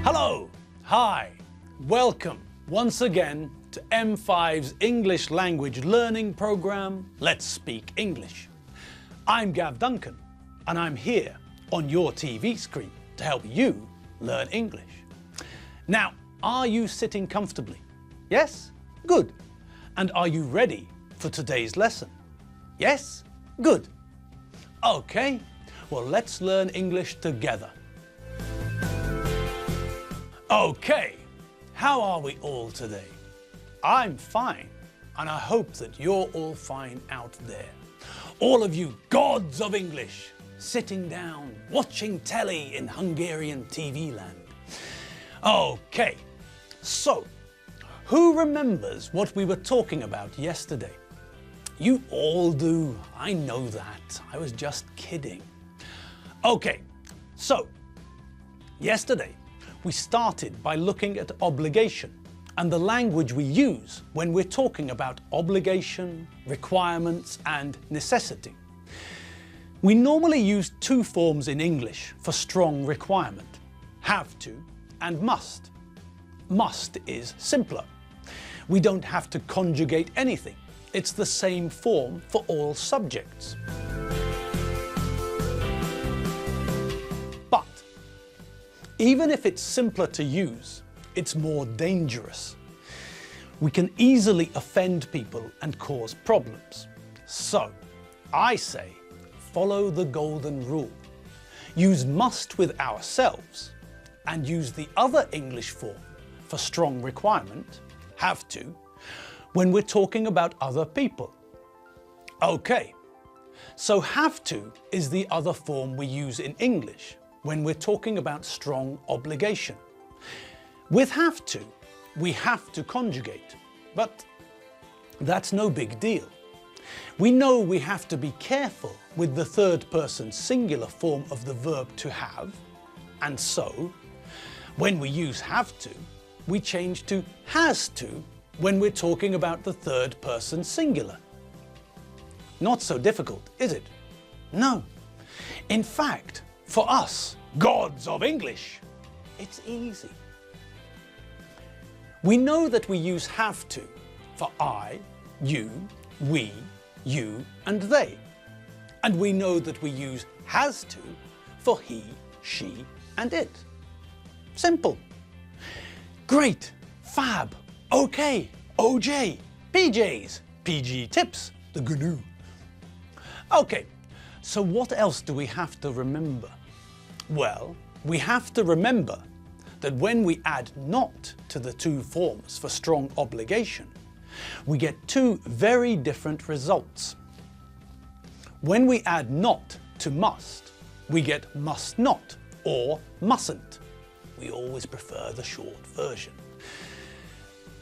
Hello, hi, welcome once again to M5's English language learning program, Let's Speak English. I'm Gav Duncan and I'm here on your TV screen to help you learn English. Now, are you sitting comfortably? Yes? Good. And are you ready for today's lesson? Yes? Good. Okay, well let's learn English together. Okay, how are we all today? I'm fine, and I hope that you're all fine out there. All of you gods of English, sitting down, watching telly in Hungarian TV land. Okay, so, who remembers what we were talking about yesterday? You all do, I know that. I was just kidding. Okay, so, yesterday we started by looking at obligation and the language we use when we're talking about obligation, requirements and necessity. We normally use two forms in English for strong requirement, have to and must. Must is simpler. We don't have to conjugate anything. It's the same form for all subjects. But even if it's simpler to use, it's more dangerous. We can easily offend people and cause problems. So, I say, follow the golden rule. Use must with ourselves and use the other English form for strong requirement, have to, when we're talking about other people. Okay, so have to is the other form we use in English when we're talking about strong obligation. With have to, we have to conjugate, but that's no big deal. We know we have to be careful with the third person singular form of the verb to have, and so, when we use have to, we change to has to when we're talking about the third person singular. Not so difficult, is it? No. In fact, for us, gods of English, it's easy. We know that we use have to for I, you, we, you and they. And we know that we use has to for he, she and it. Simple. Great, fab, okay, OJ, PJs, PG tips, the GNU. Okay, so what else do we have to remember? Well, we have to remember that when we add not to the two forms for strong obligation, we get two very different results. When we add not to must, we get must not or mustn't. We always prefer the short version.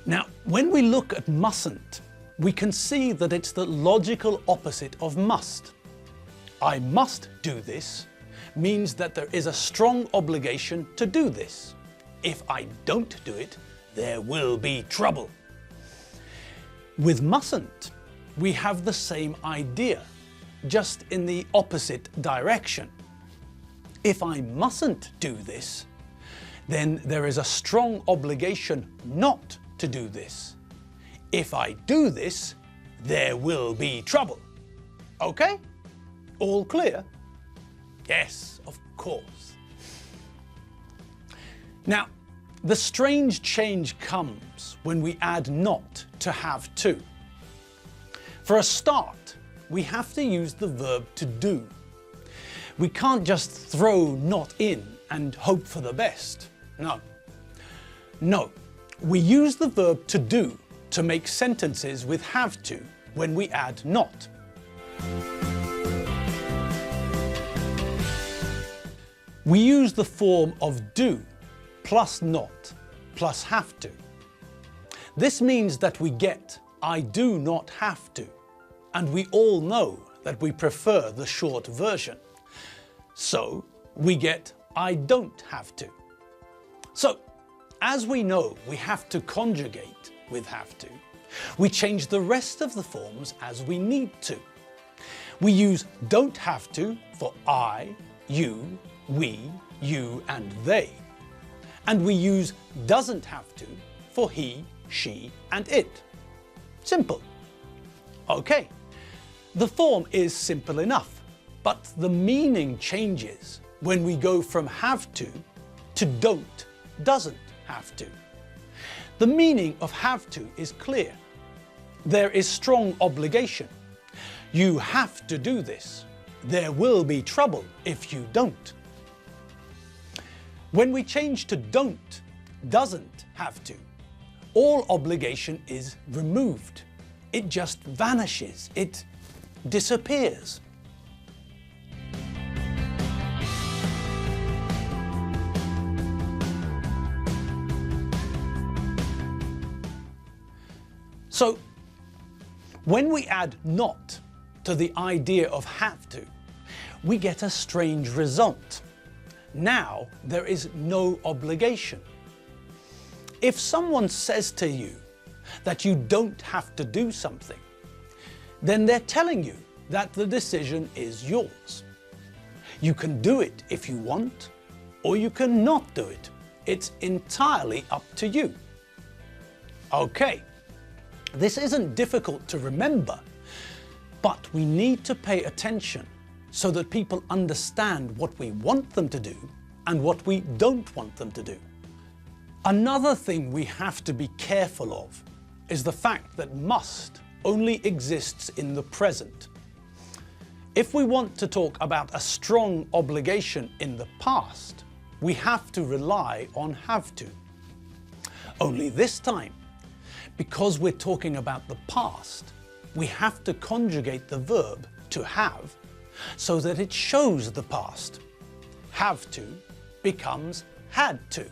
Now, when we look at mustn't, we can see that it's the logical opposite of must. I must do this means that there is a strong obligation to do this. If I don't do it, there will be trouble. With mustn't, we have the same idea, just in the opposite direction. If I mustn't do this, then there is a strong obligation not to do this. If I do this, there will be trouble. Okay? All clear? Yes, of course. Now, the strange change comes when we add not to have to. For a start, we have to use the verb to do. We can't just throw not in and hope for the best. No. No, we use the verb to do to make sentences with have to when we add not. We use the form of do plus not plus have to. This means that we get I do not have to, and we all know that we prefer the short version. So we get I don't have to. So, as we know we have to conjugate with have to, we change the rest of the forms as we need to. We use don't have to for I, you, we, you and they. And we use doesn't have to for he, she, and it. Simple. Okay, the form is simple enough, but the meaning changes when we go from have to don't, doesn't have to. The meaning of have to is clear. There is strong obligation. You have to do this. There will be trouble if you don't. When we change to don't, doesn't have to, all obligation is removed. It just vanishes. It disappears. So, when we add not to the idea of have to, we get a strange result. Now there is no obligation. If someone says to you that you don't have to do something, then they're telling you that the decision is yours. You can do it if you want, or you can not do it. It's entirely up to you. Okay, this isn't difficult to remember, but we need to pay attention so that people understand what we want them to do and what we don't want them to do. Another thing we have to be careful of is the fact that must only exists in the present. If we want to talk about a strong obligation in the past, we have to rely on have to. Only this time, because we're talking about the past, we have to conjugate the verb to have so that it shows the past. Have to becomes had to.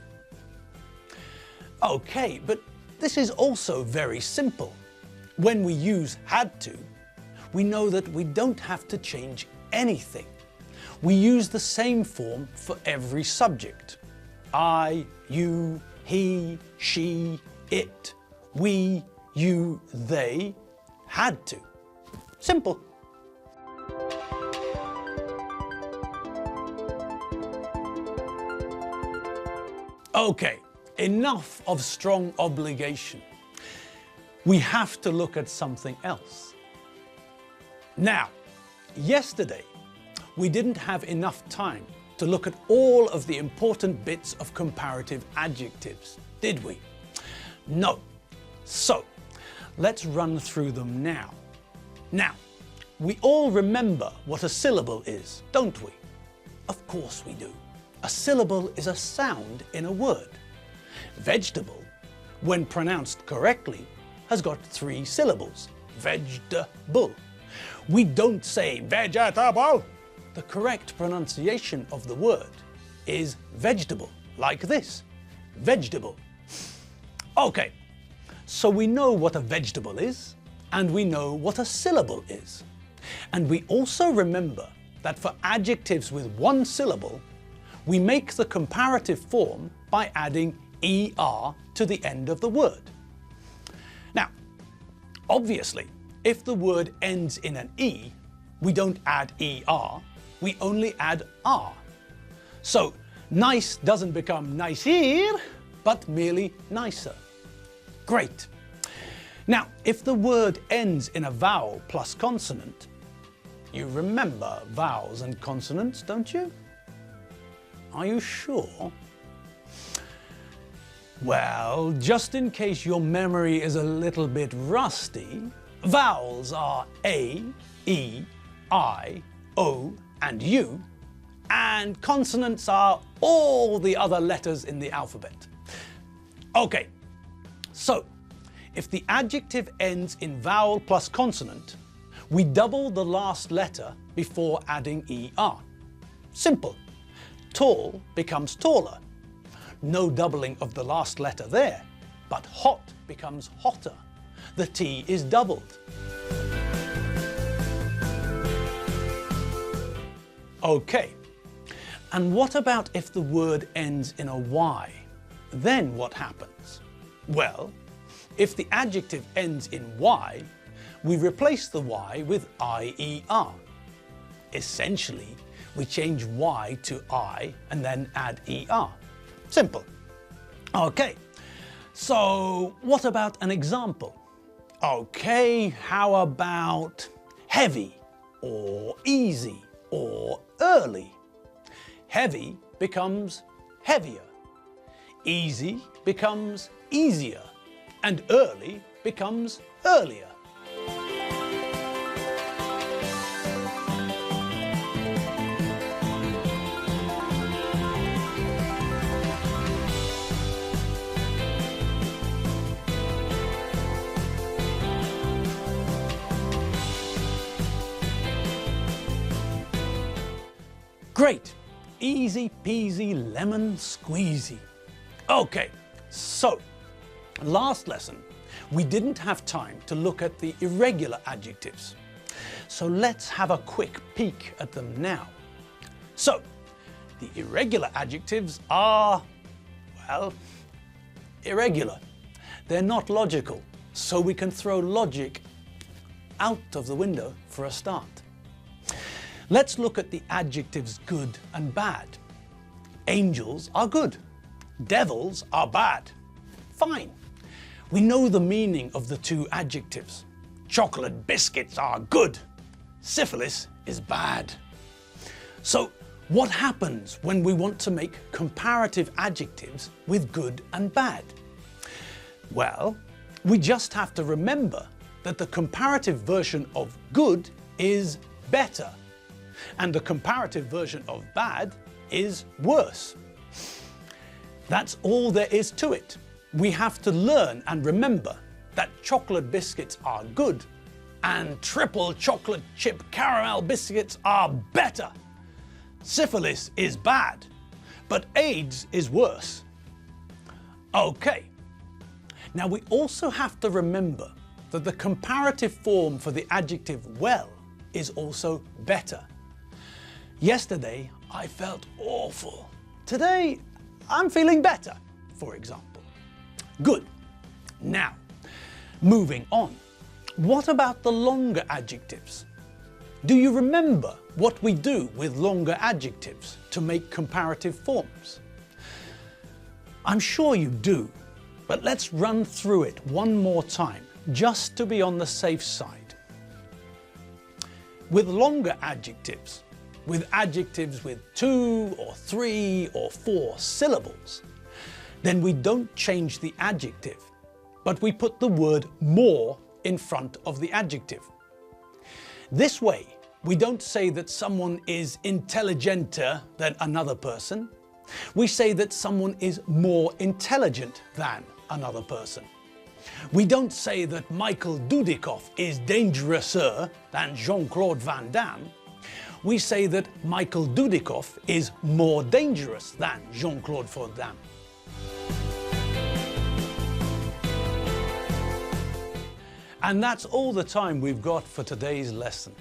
Okay, but this is also very simple. When we use had to, we know that we don't have to change anything. We use the same form for every subject. I, you, he, she, it, we, you, they, had to. Simple. Okay, enough of strong obligation. We have to look at something else. Now, yesterday, we didn't have enough time to look at all of the important bits of comparative adjectives, did we? No. So, let's run through them now. Now, we all remember what a syllable is, don't we? Of course we do. A syllable is a sound in a word. Vegetable, when pronounced correctly, has got 3 syllables. Vegetable. We don't say vegetable. The correct pronunciation of the word is vegetable, like this. Vegetable. Okay, so we know what a vegetable is, and we know what a syllable is. And we also remember that for adjectives with 1 syllable, we make the comparative form by adding er to the end of the word. Now, obviously, if the word ends in an e, we don't add er, we only add r. So, nice doesn't become nicer, but merely nicer. Great. Now, if the word ends in a vowel plus consonant, you remember vowels and consonants, don't you? Are you sure? Well, just in case your memory is a little bit rusty, vowels are A, E, I, O, and U, and consonants are all the other letters in the alphabet. Okay, so if the adjective ends in vowel plus consonant, we double the last letter before adding er. Simple. Tall becomes taller. No doubling of the last letter there, but hot becomes hotter. The T is doubled. Okay, and what about if the word ends in a Y? Then what happens? Well, if the adjective ends in Y, we replace the Y with IER. Essentially, we change Y to I and then add ER. Simple. Okay, so what about an example? Okay, how about heavy or easy or early? Heavy becomes heavier, easy becomes easier, and early becomes earlier. Great, easy peasy lemon squeezy. Okay, so last lesson we didn't have time to look at the irregular adjectives. So let's have a quick peek at them now. So the irregular adjectives are, well, irregular. They're not logical, so we can throw logic out of the window for a start. Let's look at the adjectives good and bad. Angels are good. Devils are bad. Fine. We know the meaning of the two adjectives. Chocolate biscuits are good. Syphilis is bad. So what happens when we want to make comparative adjectives with good and bad? Well, we just have to remember that the comparative version of good is better, and the comparative version of bad is worse. That's all there is to it. We have to learn and remember that chocolate biscuits are good and triple chocolate chip caramel biscuits are better. Syphilis is bad, but AIDS is worse. Okay. Now we also have to remember that the comparative form for the adjective well is also better. Yesterday I felt awful. Today I'm feeling better, for example. Good. Now, moving on. What about the longer adjectives? Do you remember what we do with longer adjectives to make comparative forms? I'm sure you do, but let's run through it one more time, just to be on the safe side. With longer adjectives, with adjectives with 2 or 3 or 4 syllables, then we don't change the adjective, but we put the word more in front of the adjective. This way, we don't say that someone is intelligenter than another person. We say that someone is more intelligent than another person. We don't say that Michael Dudikoff is dangerouser than Jean-Claude Van Damme. We say that Michael Dudikoff is more dangerous than Jean-Claude Van Damme. And that's all the time we've got for today's lesson.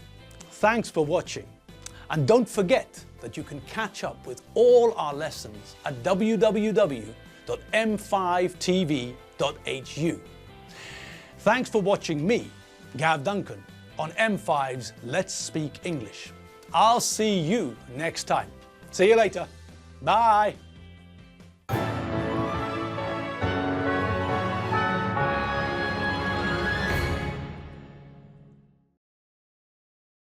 Thanks for watching. And don't forget that you can catch up with all our lessons at www.m5tv.hu. Thanks for watching me, Gav Duncan, on M5's Let's Speak English. I'll see you next time. See you later. Bye.